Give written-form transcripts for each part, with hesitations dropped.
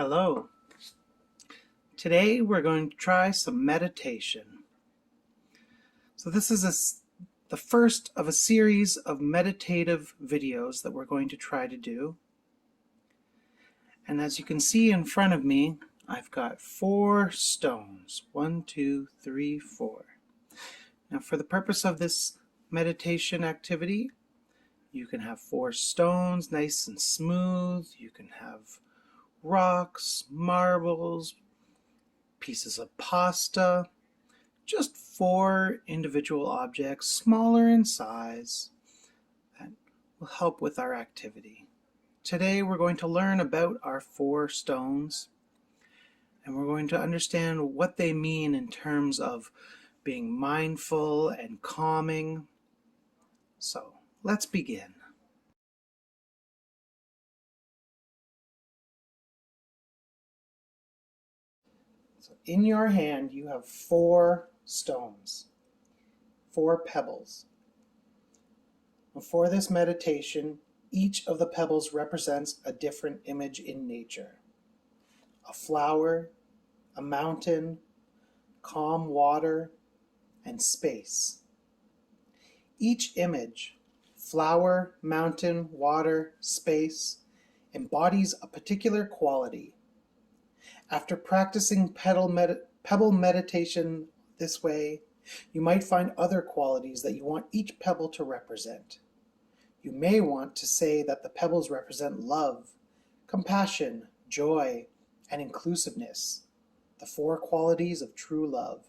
Hello. Today we're going to try some meditation. So this is the first of a series of meditative videos that we're going to try to do. And as you can see in front of me, I've got 4 stones. 1, 2, 3, 4. Now for the purpose of this meditation activity, you can have 4 stones, nice and smooth. You can have rocks, marbles, pieces of pasta, just 4 individual objects, smaller in size, that will help with our activity. Today we're going to learn about our 4 stones, and we're going to understand what they mean in terms of being mindful and calming. So let's begin. So in your hand you have 4 stones, 4 pebbles. For this meditation, each of the pebbles represents a different image in nature. A flower, a mountain, calm water, and space. Each image, flower, mountain, water, space, embodies a particular quality. After practicing pebble meditation this way, you might find other qualities that you want each pebble to represent. You may want to say that the pebbles represent love, compassion, joy, and inclusiveness, the 4 qualities of true love.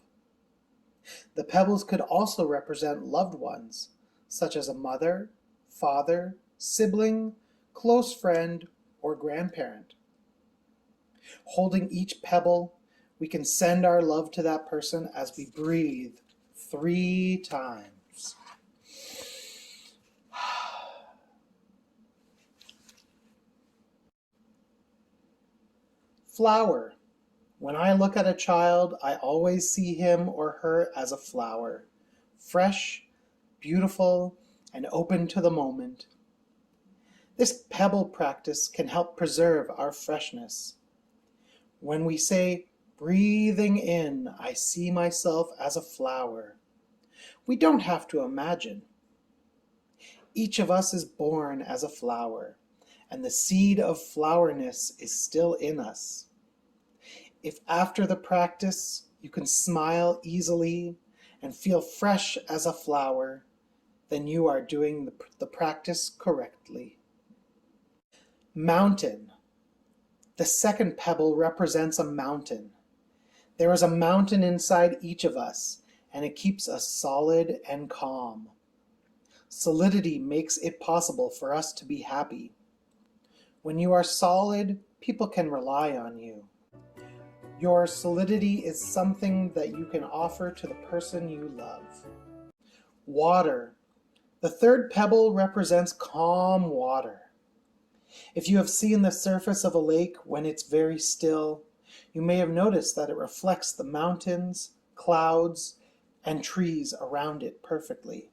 The pebbles could also represent loved ones, such as a mother, father, sibling, close friend, or grandparent. Holding each pebble, we can send our love to that person as we breathe 3 times. Flower. When I look at a child, I always see him or her as a flower, fresh, beautiful, and open to the moment. This pebble practice can help preserve our freshness. When we say, breathing in, I see myself as a flower, we don't have to imagine. Each of us is born as a flower, and the seed of flowerness is still in us. If after the practice you can smile easily and feel fresh as a flower, then you are doing the practice correctly. Mountain. The second pebble represents a mountain. There is a mountain inside each of us, and it keeps us solid and calm. Solidity makes it possible for us to be happy. When you are solid, people can rely on you. Your solidity is something that you can offer to the person you love. Water. The third pebble represents calm water. If you have seen the surface of a lake when it's very still, you may have noticed that it reflects the mountains, clouds, and trees around it perfectly.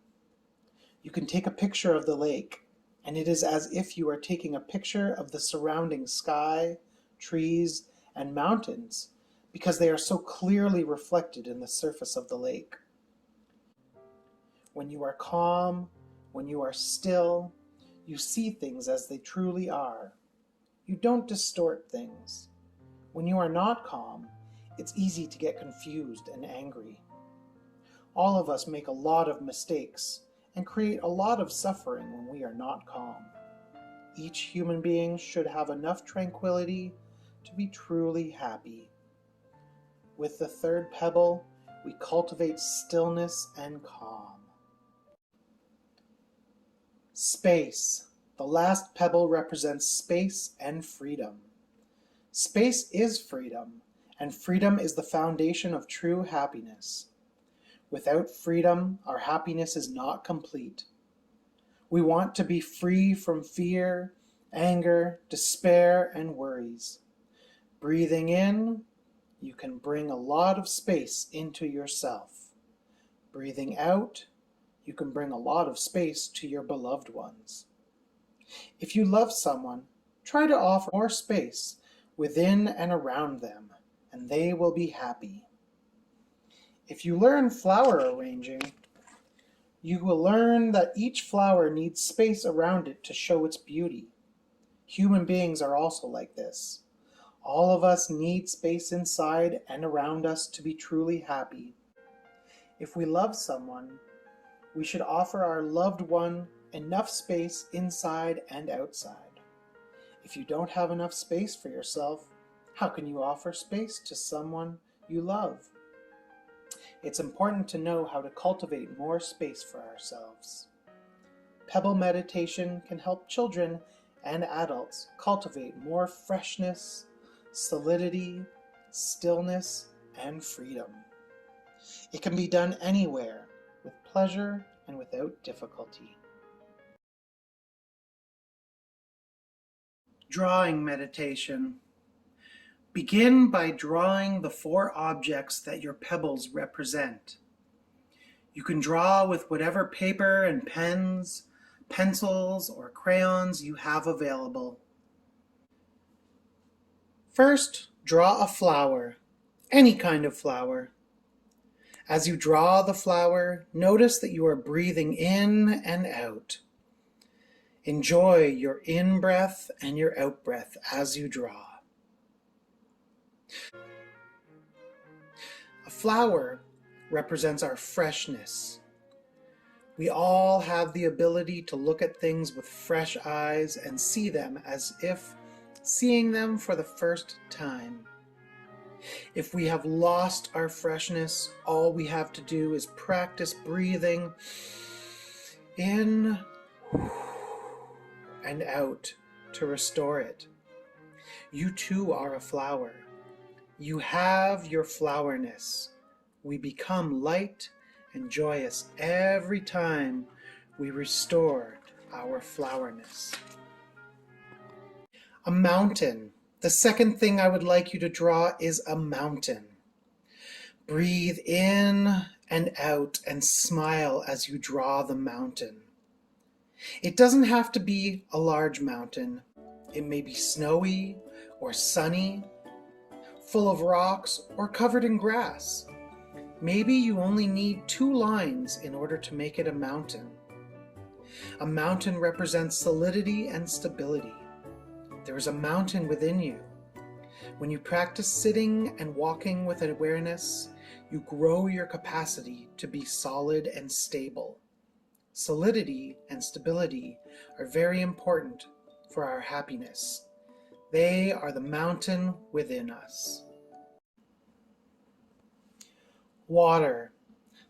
You can take a picture of the lake, and it is as if you are taking a picture of the surrounding sky, trees, and mountains, because they are so clearly reflected in the surface of the lake. When you are calm, when you are still, you see things as they truly are. You don't distort things. When you are not calm, it's easy to get confused and angry. All of us make a lot of mistakes and create a lot of suffering when we are not calm. Each human being should have enough tranquility to be truly happy. With the third pebble, we cultivate stillness and calm. Space. The last pebble represents space and freedom. Space is freedom, and freedom is the foundation of true happiness. Without freedom, our happiness is not complete. We want to be free from fear, anger, despair, and worries. Breathing in, you can bring a lot of space into yourself. Breathing out, you can bring a lot of space to your beloved ones. If you love someone, try to offer more space within and around them, and they will be happy. If you learn flower arranging, you will learn that each flower needs space around it to show its beauty. Human beings are also like this. All of us need space inside and around us to be truly happy. If we love someone, we should offer our loved one enough space inside and outside. If you don't have enough space for yourself, how can you offer space to someone you love? It's important to know how to cultivate more space for ourselves. Pebble meditation can help children and adults cultivate more freshness, solidity, stillness, and freedom. It can be done anywhere, with pleasure and without difficulty. Drawing meditation. Begin by drawing the 4 objects that your pebbles represent. You can draw with whatever paper and pens, pencils, or crayons you have available. First, draw a flower, any kind of flower. As you draw the flower, notice that you are breathing in and out. Enjoy your in-breath and your out-breath as you draw. A flower represents our freshness. We all have the ability to look at things with fresh eyes and see them as if seeing them for the first time. If we have lost our freshness, all we have to do is practice breathing in and out to restore it. You too are a flower. You have your flowerness. We become light and joyous every time we restore our flowerness. A mountain. The second thing I would like you to draw is a mountain. Breathe in and out and smile as you draw the mountain. It doesn't have to be a large mountain. It may be snowy or sunny, full of rocks or covered in grass. Maybe you only need 2 lines in order to make it a mountain. A mountain represents solidity and stability. There is a mountain within you. When you practice sitting and walking with awareness, you grow your capacity to be solid and stable. Solidity and stability are very important for our happiness. They are the mountain within us. Water.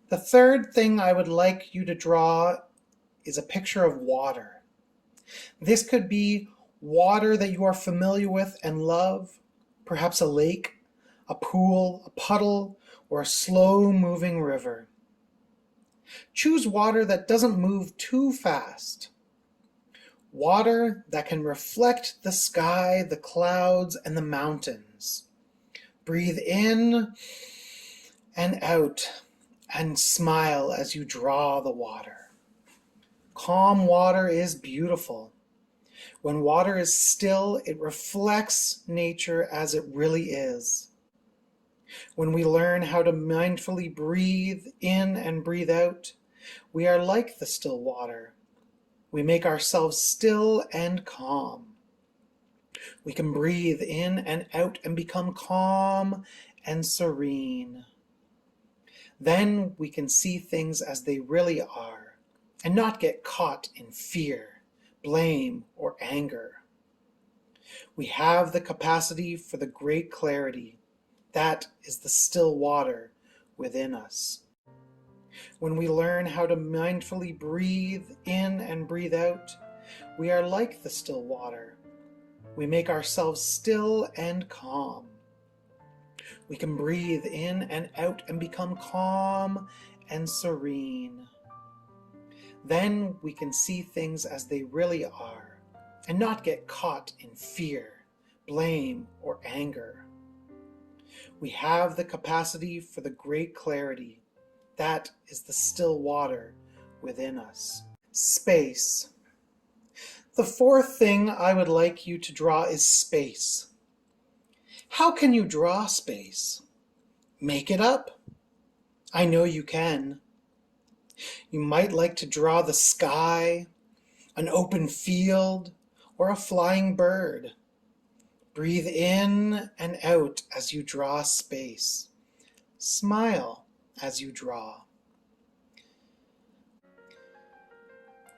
The third thing I would like you to draw is a picture of water. This could be water that you are familiar with and love, perhaps a lake, a pool, a puddle, or a slow-moving river. Choose water that doesn't move too fast. Water that can reflect the sky, the clouds, and the mountains. Breathe in and out and smile as you draw the water. Calm water is beautiful. When water is still, it reflects nature as it really is. When we learn how to mindfully breathe in and breathe out, we are like the still water. We make ourselves still and calm. We can breathe in and out and become calm and serene. Then we can see things as they really are and not get caught in fear, blame, or anger. We have the capacity for the great clarity. That is the still water within us. When we learn how to mindfully breathe in and breathe out, we are like the still water. We make ourselves still and calm. We can breathe in and out and become calm and serene. Then we can see things as they really are and not get caught in fear, blame, or anger. We have the capacity for the great clarity. That is the still water within us. Space. The fourth thing I would like you to draw is space. How can you draw space? Make it up. I know you can. You might like to draw the sky, an open field, or a flying bird. Breathe in and out as you draw space. Smile as you draw.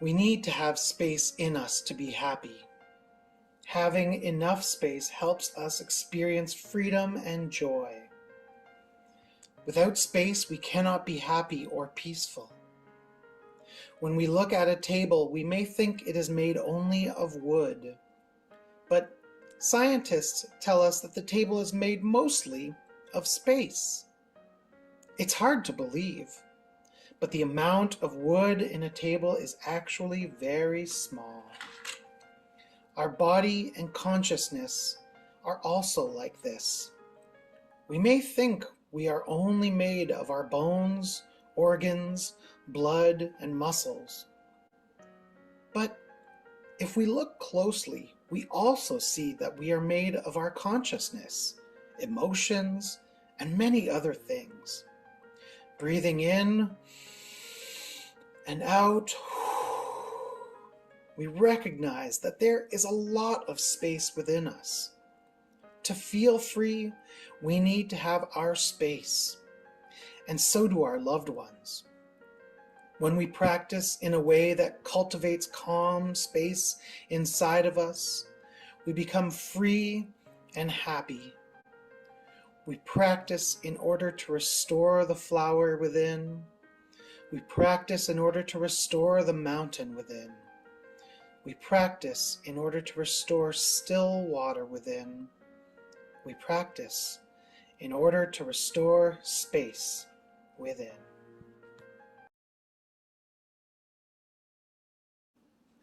We need to have space in us to be happy. Having enough space helps us experience freedom and joy. Without space, we cannot be happy or peaceful. When we look at a table, we may think it is made only of wood. But scientists tell us that the table is made mostly of space. It's hard to believe, but the amount of wood in a table is actually very small. Our body and consciousness are also like this. We may think we are only made of our bones, organs, blood, and muscles. But if we look closely, we also see that we are made of our consciousness, emotions, and many other things. Breathing in and out, we recognize that there is a lot of space within us. To feel free, we need to have our space, and so do our loved ones. When we practice in a way that cultivates calm space inside of us, we become free and happy. We practice in order to restore the flower within. We practice in order to restore the mountain within. We practice in order to restore still water within. We practice in order to restore space within.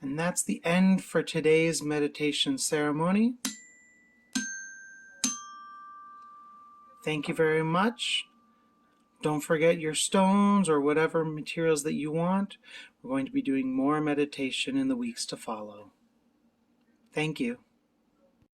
And that's the end for today's meditation ceremony. Thank you very much. Don't forget your stones or whatever materials that you want. We're going to be doing more meditation in the weeks to follow. Thank you.